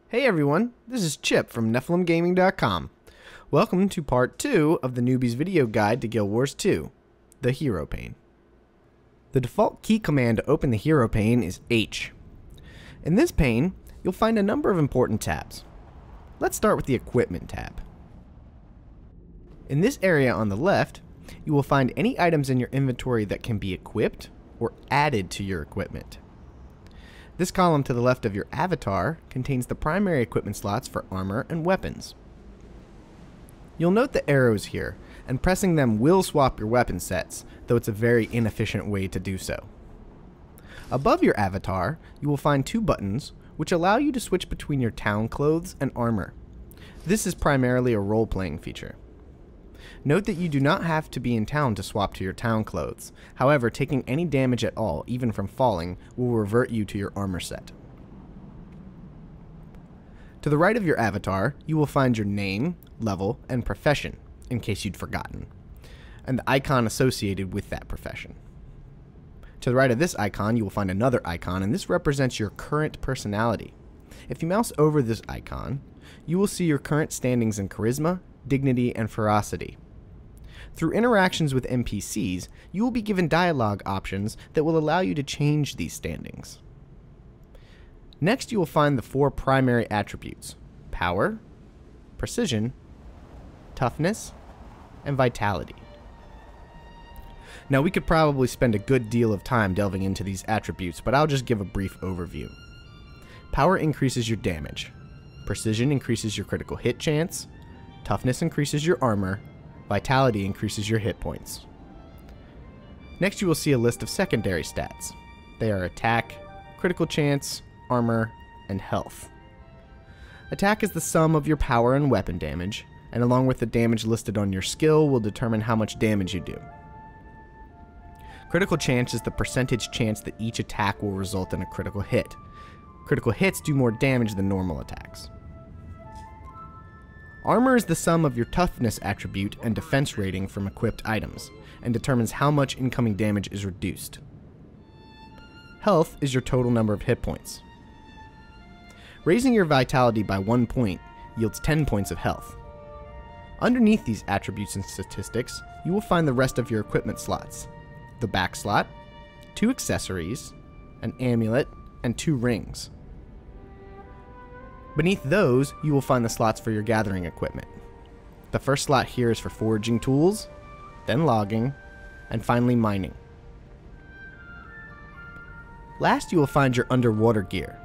Hey everyone, this is Chip from NephilimGaming.com. Welcome to part 2 of the Newbie's video guide to Guild Wars 2, the Hero Pane. The default key command to open the Hero Pane is H. In this pane, you'll find a number of important tabs. Let's start with the Equipment tab. In this area on the left, you will find any items in your inventory that can be equipped or added to your equipment. This column to the left of your avatar contains the primary equipment slots for armor and weapons. You'll note the arrows here, and pressing them will swap your weapon sets, though it's a very inefficient way to do so. Above your avatar, you will find two buttons, which allow you to switch between your town clothes and armor. This is primarily a role-playing feature. Note that you do not have to be in town to swap to your town clothes. However, taking any damage at all, even from falling, will revert you to your armor set. To the right of your avatar, you will find your name, level, and profession, in case you'd forgotten, and the icon associated with that profession. To the right of this icon, you will find another icon, and this represents your current personality. If you mouse over this icon, you will see your current standings in charisma, dignity, and ferocity. Through interactions with NPCs, you will be given dialogue options that will allow you to change these standings. Next, you will find the four primary attributes: power, precision, toughness, and vitality. Now, we could probably spend a good deal of time delving into these attributes, but I'll just give a brief overview. Power increases your damage. Precision increases your critical hit chance. Toughness increases your armor. Vitality increases your hit points. Next, you will see a list of secondary stats. They are attack, critical chance, armor, and health. Attack is the sum of your power and weapon damage, and along with the damage listed on your skill will determine how much damage you do. Critical chance is the percentage chance that each attack will result in a critical hit. Critical hits do more damage than normal attacks. Armor is the sum of your toughness attribute and defense rating from equipped items, and determines how much incoming damage is reduced. Health is your total number of hit points. Raising your vitality by 1 point yields 10 points of health. Underneath these attributes and statistics, you will find the rest of your equipment slots: the back slot, 2 accessories, an amulet, and 2 rings. Beneath those, you will find the slots for your gathering equipment. The first slot here is for foraging tools, then logging, and finally mining. Last, you will find your underwater gear.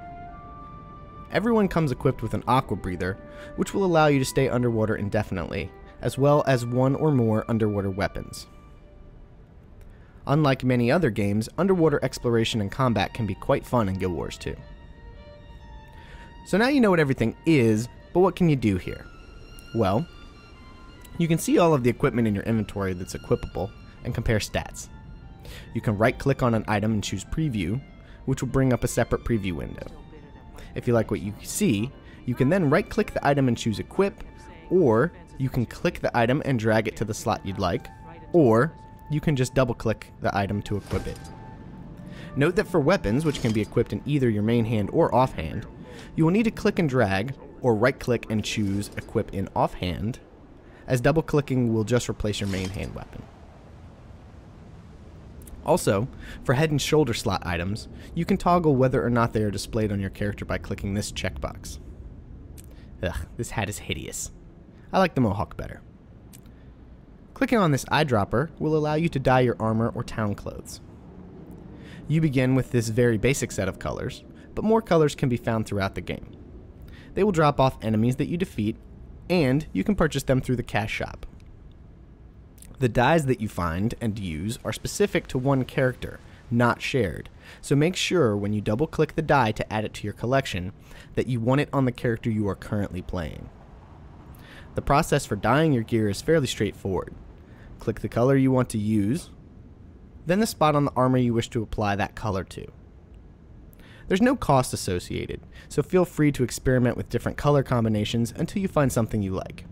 Everyone comes equipped with an aqua breather, which will allow you to stay underwater indefinitely, as well as 1 or more underwater weapons. Unlike many other games, underwater exploration and combat can be quite fun in Guild Wars 2. So now you know what everything is, but what can you do here? Well, you can see all of the equipment in your inventory that's equipable and compare stats. You can right-click on an item and choose Preview, which will bring up a separate preview window. If you like what you see, you can then right-click the item and choose Equip, or you can click the item and drag it to the slot you'd like, or you can just double-click the item to equip it. Note that for weapons, which can be equipped in either your main hand or offhand, you will need to click and drag, or right-click and choose Equip in Offhand, as double-clicking will just replace your main hand weapon. Also, for head and shoulder slot items, you can toggle whether or not they are displayed on your character by clicking this checkbox. Ugh, this hat is hideous. I like the mohawk better. Clicking on this eyedropper will allow you to dye your armor or town clothes. You begin with this very basic set of colors, but more colors can be found throughout the game. They will drop off enemies that you defeat, and you can purchase them through the cash shop. The dyes that you find and use are specific to one character, not shared, so make sure when you double-click the dye to add it to your collection that you want it on the character you are currently playing. The process for dyeing your gear is fairly straightforward. Click the color you want to use, then the spot on the armor you wish to apply that color to. There's no cost associated, so feel free to experiment with different color combinations until you find something you like.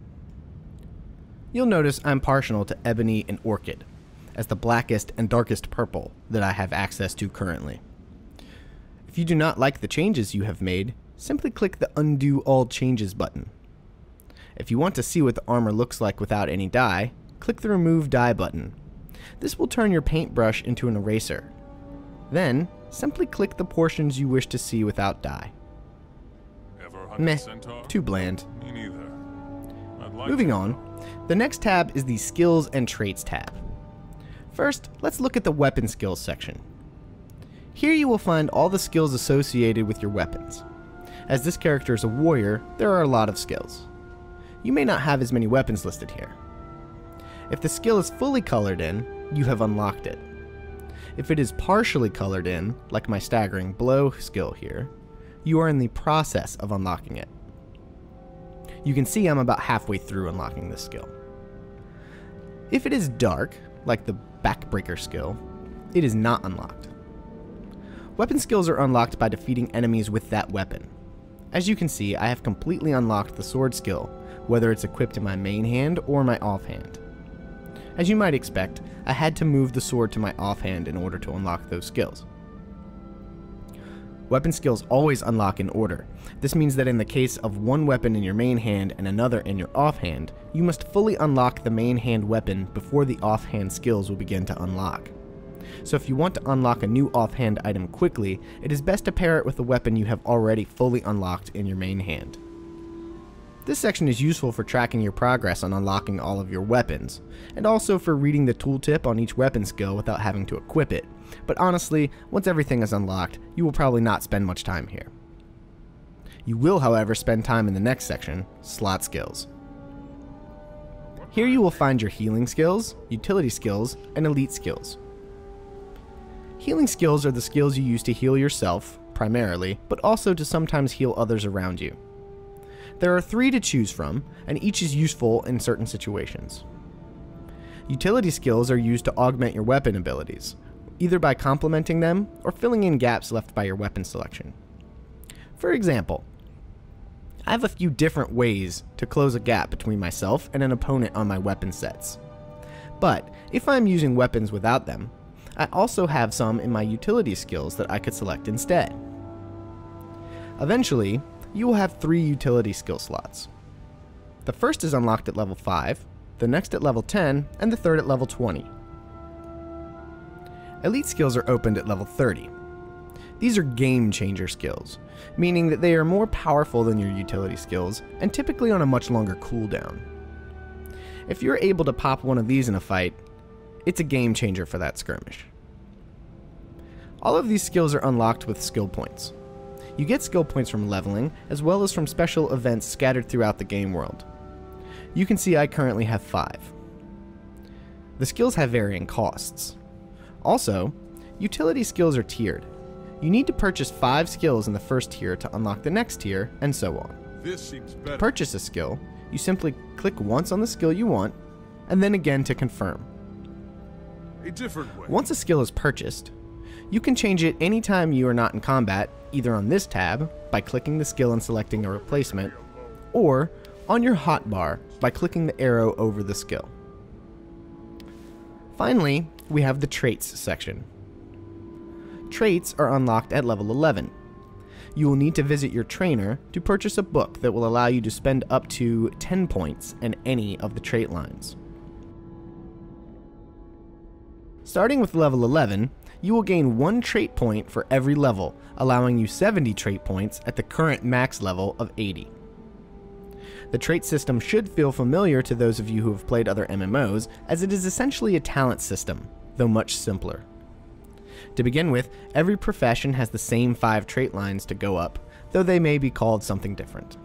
You'll notice I'm partial to Ebony and Orchid, as the blackest and darkest purple that I have access to currently. If you do not like the changes you have made, simply click the Undo All Changes button. If you want to see what the armor looks like without any dye, click the Remove Dye button. This will turn your paintbrush into an eraser. Then, simply click the portions you wish to see without dye. Meh, too bland. Me neither. Moving on, the next tab is the Skills and Traits tab. First, let's look at the Weapon Skills section. Here you will find all the skills associated with your weapons. As this character is a warrior, there are a lot of skills. You may not have as many weapons listed here. If the skill is fully colored in, you have unlocked it. If it is partially colored in, like my Staggering Blow skill here, you are in the process of unlocking it. You can see I'm about halfway through unlocking this skill. If it is dark, like the Backbreaker skill, it is not unlocked. Weapon skills are unlocked by defeating enemies with that weapon. As you can see, I have completely unlocked the sword skill, whether it's equipped in my main hand or my offhand. As you might expect, I had to move the sword to my offhand in order to unlock those skills. Weapon skills always unlock in order. This means that in the case of one weapon in your main hand and another in your offhand, you must fully unlock the main hand weapon before the offhand skills will begin to unlock. So if you want to unlock a new offhand item quickly, it is best to pair it with a weapon you have already fully unlocked in your main hand. This section is useful for tracking your progress on unlocking all of your weapons, and also for reading the tooltip on each weapon skill without having to equip it, but honestly, once everything is unlocked, you will probably not spend much time here. You will, however, spend time in the next section, Slot Skills. Here you will find your healing skills, utility skills, and elite skills. Healing skills are the skills you use to heal yourself, primarily, but also to sometimes heal others around you. There are 3 to choose from, and each is useful in certain situations. Utility skills are used to augment your weapon abilities, either by complementing them or filling in gaps left by your weapon selection. For example, I have a few different ways to close a gap between myself and an opponent on my weapon sets. But if I'm using weapons without them, I also have some in my utility skills that I could select instead. Eventually, you will have 3 utility skill slots. The first is unlocked at level 5, the next at level 10, and the third at level 20. Elite skills are opened at level 30. These are game changer skills, meaning that they are more powerful than your utility skills and typically on a much longer cooldown. If you're able to pop one of these in a fight, it's a game changer for that skirmish. All of these skills are unlocked with skill points. You get skill points from leveling, as well as from special events scattered throughout the game world. You can see I currently have 5. The skills have varying costs. Also, utility skills are tiered. You need to purchase 5 skills in the first tier to unlock the next tier, and so on. This seems better. To purchase a skill, you simply click once on the skill you want, and then again to confirm. A different way. Once a skill is purchased, you can change it anytime you are not in combat, either on this tab, by clicking the skill and selecting a replacement, or on your hotbar by clicking the arrow over the skill. Finally, we have the Traits section. Traits are unlocked at level 11. You will need to visit your trainer to purchase a book that will allow you to spend up to 10 points in any of the trait lines. Starting with level 11, you will gain 1 trait point for every level, allowing you 70 trait points at the current max level of 80. The trait system should feel familiar to those of you who have played other MMOs, as it is essentially a talent system, though much simpler. To begin with, every profession has the same 5 trait lines to go up, though they may be called something different.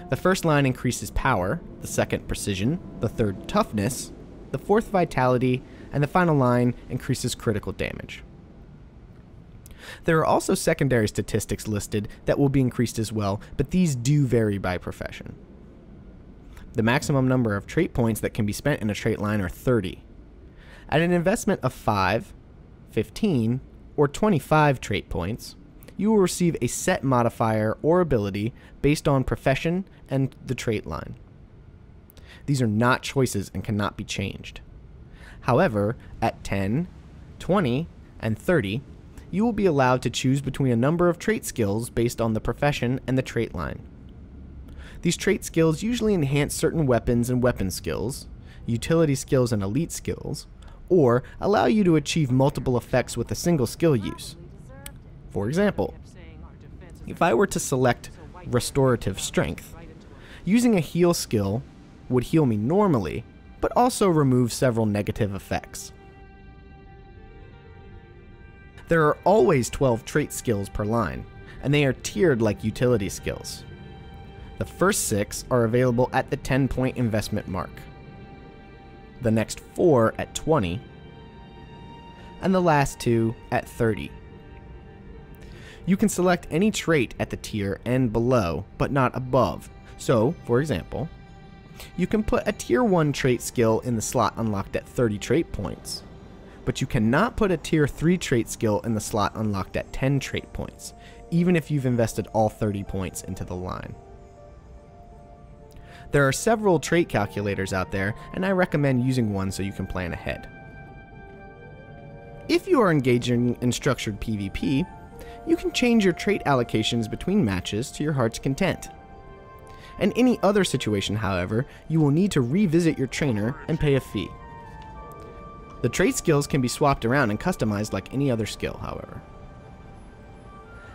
The first line increases power, the second precision, the third toughness, the fourth vitality, and the final line increases critical damage. There are also secondary statistics listed that will be increased as well, but these do vary by profession. The maximum number of trait points that can be spent in a trait line are 30. At an investment of 5, 15, or 25 trait points, you will receive a set modifier or ability based on profession and the trait line. These are not choices and cannot be changed. However, at 10, 20, and 30, you will be allowed to choose between a number of trait skills based on the profession and the trait line. These trait skills usually enhance certain weapons and weapon skills, utility skills and elite skills, or allow you to achieve multiple effects with a single skill use. For example, if I were to select Restorative Strength, using a heal skill would heal me normally, but also remove several negative effects. There are always 12 trait skills per line, and they are tiered like utility skills. The first 6 are available at the 10-point investment mark, the next 4 at 20, and the last 2 at 30. You can select any trait at the tier and below, but not above. So, for example, you can put a tier 1 trait skill in the slot unlocked at 30 trait points, but you cannot put a tier 3 trait skill in the slot unlocked at 10 trait points, even if you've invested all 30 points into the line. There are several trait calculators out there, and I recommend using one so you can plan ahead. If you are engaging in structured PvP, you can change your trait allocations between matches to your heart's content. In any other situation, however, you will need to revisit your trainer and pay a fee. The trait skills can be swapped around and customized like any other skill, however.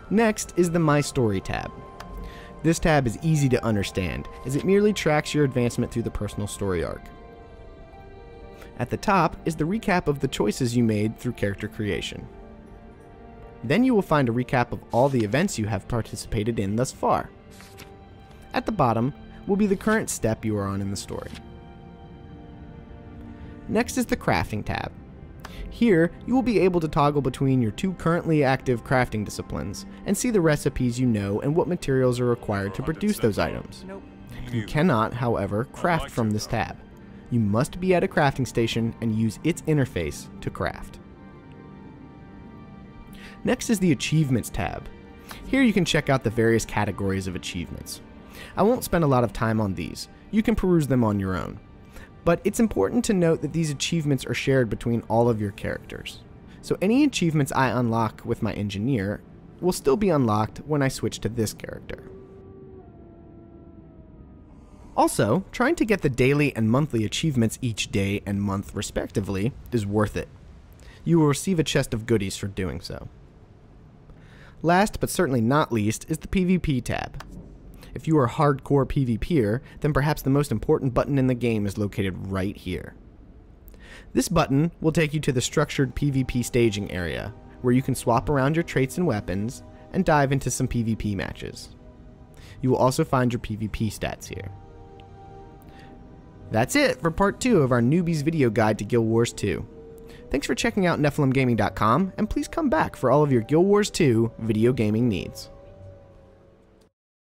Next is the My Story tab. This tab is easy to understand, as it merely tracks your advancement through the personal story arc. At the top is the recap of the choices you made through character creation. Then you will find a recap of all the events you have participated in thus far. At the bottom will be the current step you are on in the story. Next is the Crafting tab. Here, you will be able to toggle between your 2 currently active crafting disciplines and see the recipes you know and what materials are required to produce those items. You cannot, however, craft from this tab. You must be at a crafting station and use its interface to craft. Next is the Achievements tab. Here you can check out the various categories of achievements. I won't spend a lot of time on these. You can peruse them on your own. But it's important to note that these achievements are shared between all of your characters. So any achievements I unlock with my engineer will still be unlocked when I switch to this character. Also, trying to get the daily and monthly achievements each day and month respectively is worth it. You will receive a chest of goodies for doing so. Last but certainly not least is the PvP tab. If you are a hardcore PvPer, then perhaps the most important button in the game is located right here. This button will take you to the structured PvP staging area, where you can swap around your traits and weapons, and dive into some PvP matches. You will also find your PvP stats here. That's it for part 2 of our newbies video guide to Guild Wars 2. Thanks for checking out NephilimGaming.com, and please come back for all of your Guild Wars 2 video gaming needs.